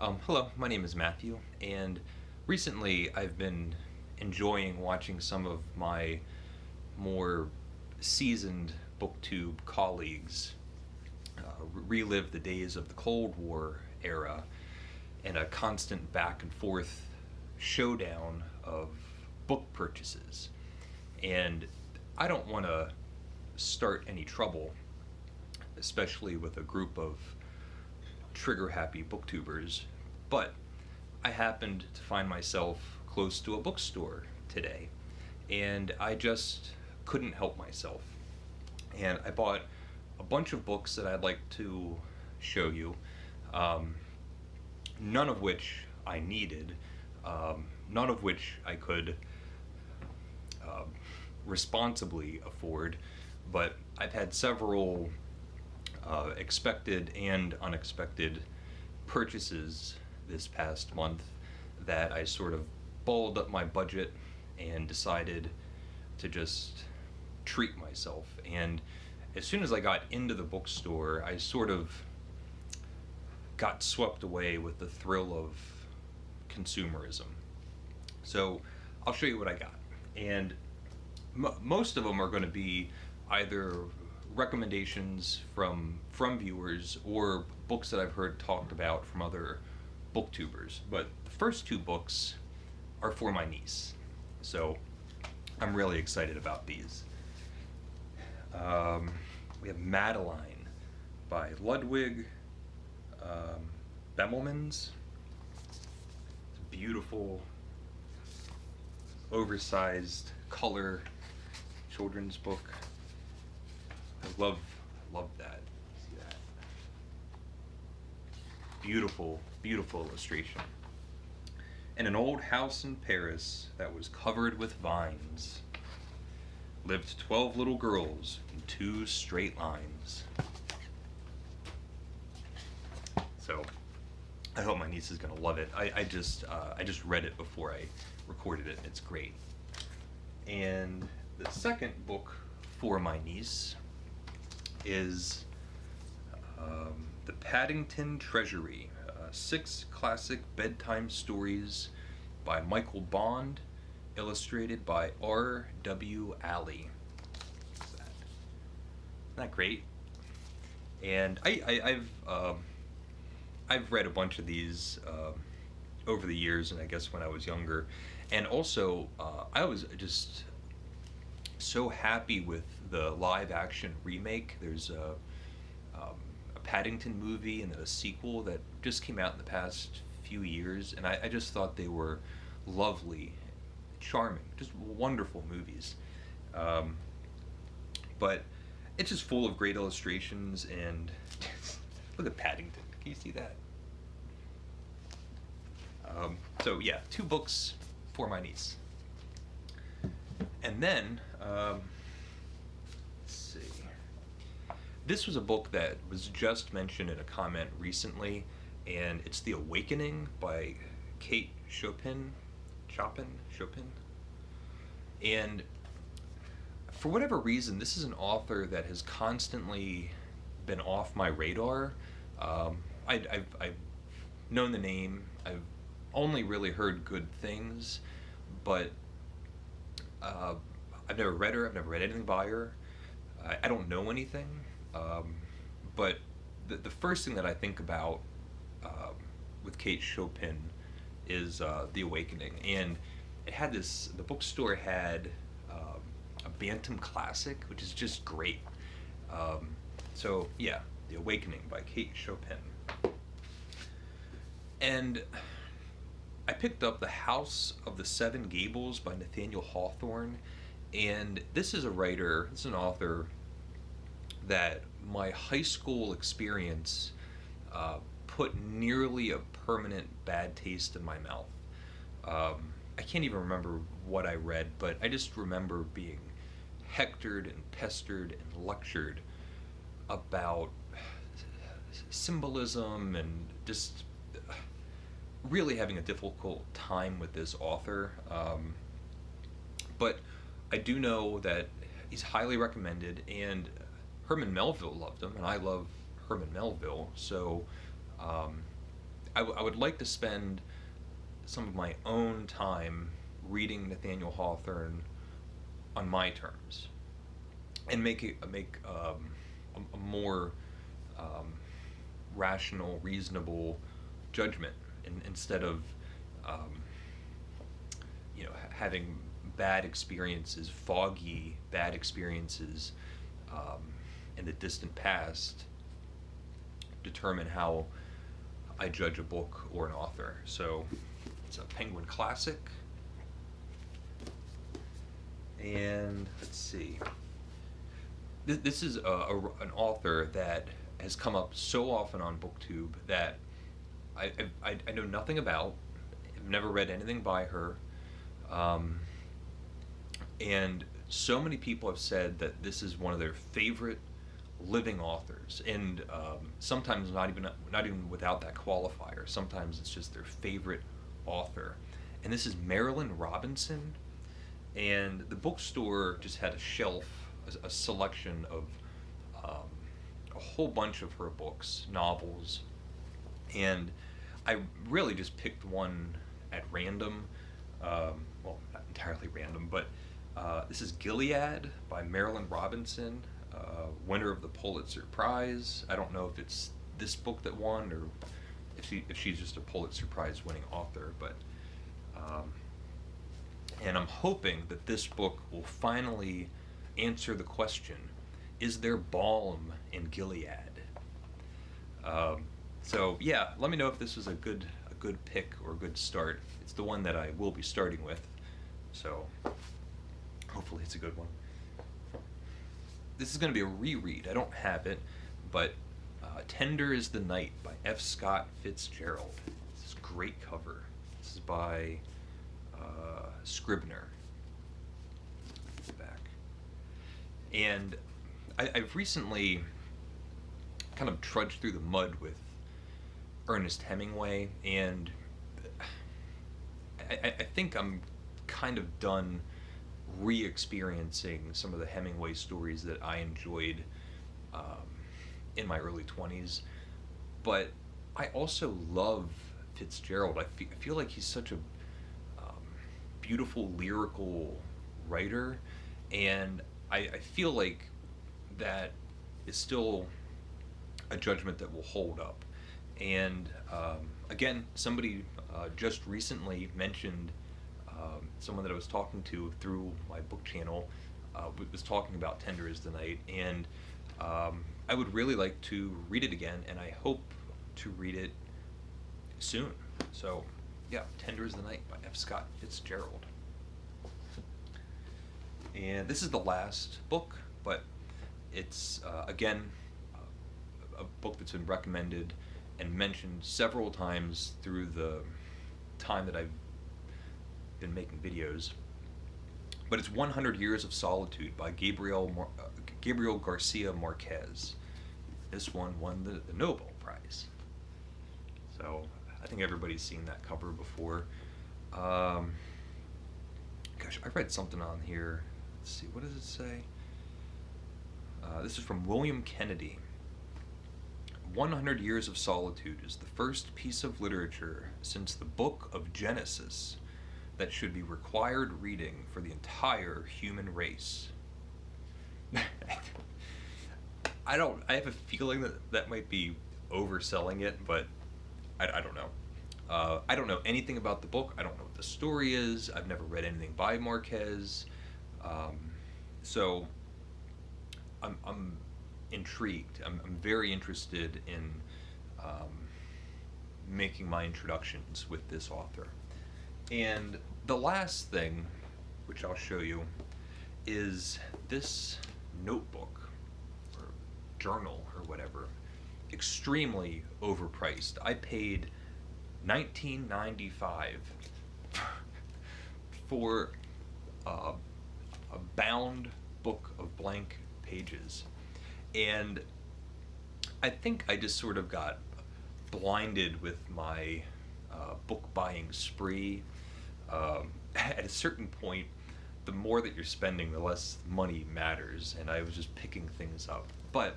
Hello, my name is Matthew, and recently I've been enjoying watching some of my more seasoned booktube colleagues relive the days of the Cold War era and a constant back and forth showdown of book purchases. And I don't want to start any trouble, especially with a group of trigger happy booktubers, but I happened to find myself close to a bookstore today, and I just couldn't help myself. And I bought a bunch of books that I'd like to show you, um, none of which I needed, none of which I could uh, responsibly afford, but I've had several expected and unexpected purchases this past month that I sort of balled up my budget and decided to just treat myself. And as soon as I got into the bookstore, I sort of got swept away with the thrill of consumerism. So I'll show you what I got. And most of them are going to be either recommendations from viewers or books that I've heard talked about from other booktubers. But the first two books are for my niece, so I'm really excited about these. We have Madeline by Ludwig Bemelmans. It's a beautiful, oversized color children's book. I love that. See that? Beautiful, beautiful illustration. In an old house in Paris that was covered with vines lived 12 little girls in 2 straight lines. So I hope my niece is gonna love it. I just read it before I recorded it. It's great. And the second book for my niece is The Paddington Treasury, 6 classic bedtime stories by Michael Bond, illustrated by R.W. Alley. Isn't that great? And I've read a bunch of these over the years, and I guess when I was younger, and also I was just so happy with the live action remake. There's a Paddington movie and then a sequel that just came out in the past few years, and I just thought they were lovely, charming, just wonderful movies. But it's just full of great illustrations, and look at Paddington. Can you see that? So yeah, 2 books for my niece. And then, let's see. This was a book that was just mentioned in a comment recently, and it's The Awakening by Kate Chopin. And for whatever reason, this is an author that has constantly been off my radar. I've known the name. I've only really heard good things, but I've never read her. I've never read anything by her. I don't know anything. But the first thing that I think about with Kate Chopin is The Awakening. And it had this, the bookstore had a Bantam Classic, which is just great. So yeah, The Awakening by Kate Chopin. And I picked up The House of the Seven Gables by Nathaniel Hawthorne, and this is an author that my high school experience put nearly a permanent bad taste in my mouth. I can't even remember what I read, but I just remember being hectored and pestered and lectured about symbolism and just really having a difficult time with this author. But I do know that he's highly recommended, and Herman Melville loved him, and I love Herman Melville, so I would like to spend some of my own time reading Nathaniel Hawthorne on my terms, and make a more um, rational, reasonable judgment, instead of um, having bad experiences, foggy bad experiences um, in the distant past determine how I judge a book or an author. So it's a Penguin classic. And let's see. This is an author that has come up so often on BookTube that I know nothing about. I've never read anything by her. Um, and so many people have said that this is one of their favorite living authors, and sometimes not even without that qualifier. Sometimes it's just their favorite author, and this is Marilynne Robinson. And the bookstore just had a shelf, a selection of um, a whole bunch of her books, novels, and I really just picked one at random. Well, not entirely random, but this is Gilead by Marilynne Robinson, winner of the Pulitzer Prize. I don't know if it's this book that won, or if she's just a Pulitzer Prize winning author, but and I'm hoping that this book will finally answer the question: is there balm in Gilead? So yeah, let me know if this was a good pick or a good start. It's the one that I will be starting with, so hopefully it's a good one. This is going to be a reread. I don't have it, but Tender is the Night by F. Scott Fitzgerald. This is a great cover. This is by Scribner. Back. And I've recently kind of trudged through the mud with Ernest Hemingway, and I think I'm kind of done re-experiencing some of the Hemingway stories that I enjoyed in my early 20s. But I also love Fitzgerald. I feel like he's such a beautiful lyrical writer, and I feel like that is still a judgment that will hold up. And again, somebody just recently mentioned, someone that I was talking to through my book channel was talking about Tender is the Night, and I would really like to read it again, and I hope to read it soon. So yeah, Tender is the Night by F. Scott Fitzgerald. And this is the last book, but it's again a book that's been recommended and mentioned several times through the time that I've been making videos. But it's 100 Years of Solitude by Gabriel Garcia Marquez. This one won the Nobel Prize. So I think everybody's seen that cover before. Gosh, I read something on here. Let's see, what does it say? This is from William Kennedy. 100 Years of Solitude is the first piece of literature since the Book of Genesis that should be required reading for the entire human race. I have a feeling that might be overselling it, but I don't know. I don't know anything about the book. I don't know what the story is. I've never read anything by Marquez. So I'm intrigued. I'm very interested in making my introductions with this author. And the last thing, which I'll show you, is this notebook or journal or whatever. Extremely overpriced. I paid $19.95 for a bound book of blank pages, and I think I just sort of got blinded with my book buying spree. At a certain point, the more that you're spending, the less money matters, and I was just picking things up. But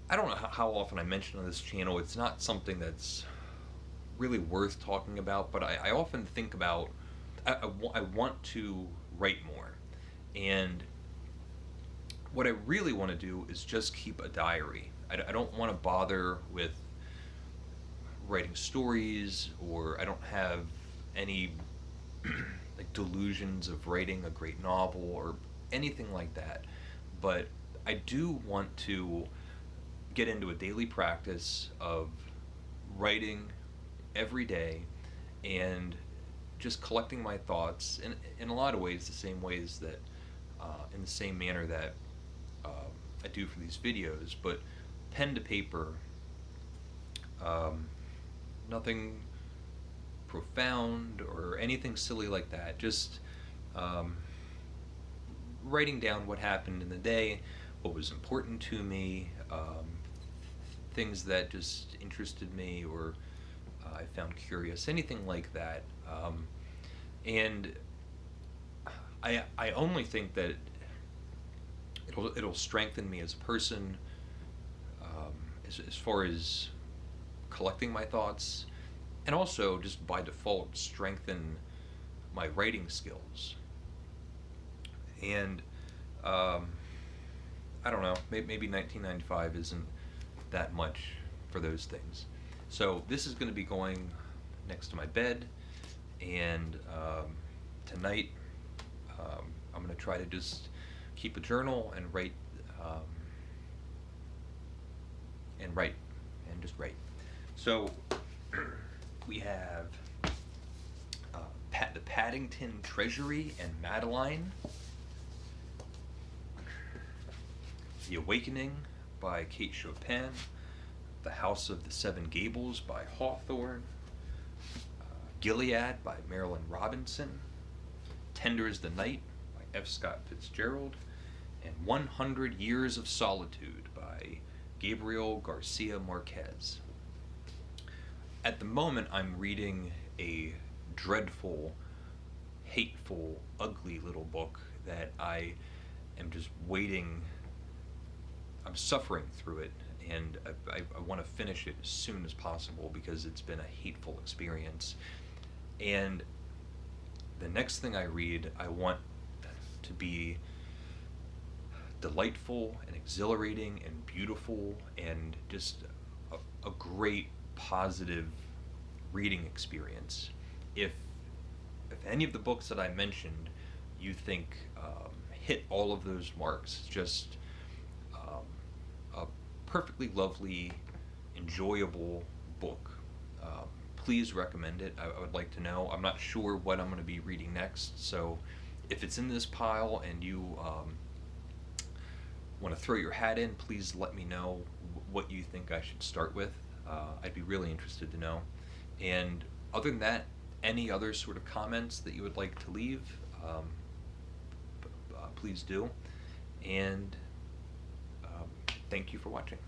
I don't know how often I mention on this channel. It's not something that's really worth talking about, but I often think about, I want to write more. And what I really want to do is just keep a diary. I don't want to bother with writing stories, or I don't have any like delusions of writing a great novel or anything like that. But I do want to get into a daily practice of writing every day and just collecting my thoughts in a lot of ways, the same ways that, in the same manner that I do for these videos, but pen to paper, nothing profound or anything silly like that, just writing down what happened in the day, what was important to me, things that just interested me or I found curious, anything like that. And I only think that it'll strengthen me as a person, as far as collecting my thoughts, and also just by default strengthen my writing skills. And I don't know, maybe 1995 isn't that much for those things. So this is going to be going next to my bed, and tonight I'm going to try to just keep a journal and write, and just write. So we have the Paddington Treasury and Madeline, The Awakening by Kate Chopin, The House of the Seven Gables by Hawthorne, Gilead by Marilyn Robinson, Tender as the Night by F. Scott Fitzgerald, and 100 Years of Solitude by Gabriel Garcia Marquez. At the moment, I'm reading a dreadful, hateful, ugly little book that I am just waiting. I'm suffering through it, and I want to finish it as soon as possible because it's been a hateful experience. And the next thing I read, I want to be delightful and exhilarating and beautiful and just a great positive reading experience. If any of the books that I mentioned you think hit all of those marks, just a perfectly lovely, enjoyable book, please recommend it. I would like to know. I'm not sure what I'm going to be reading next, so if it's in this pile and you want to throw your hat in, please let me know what you think I should start with. I'd be really interested to know. And other than that, any other sort of comments that you would like to leave, please do. And thank you for watching.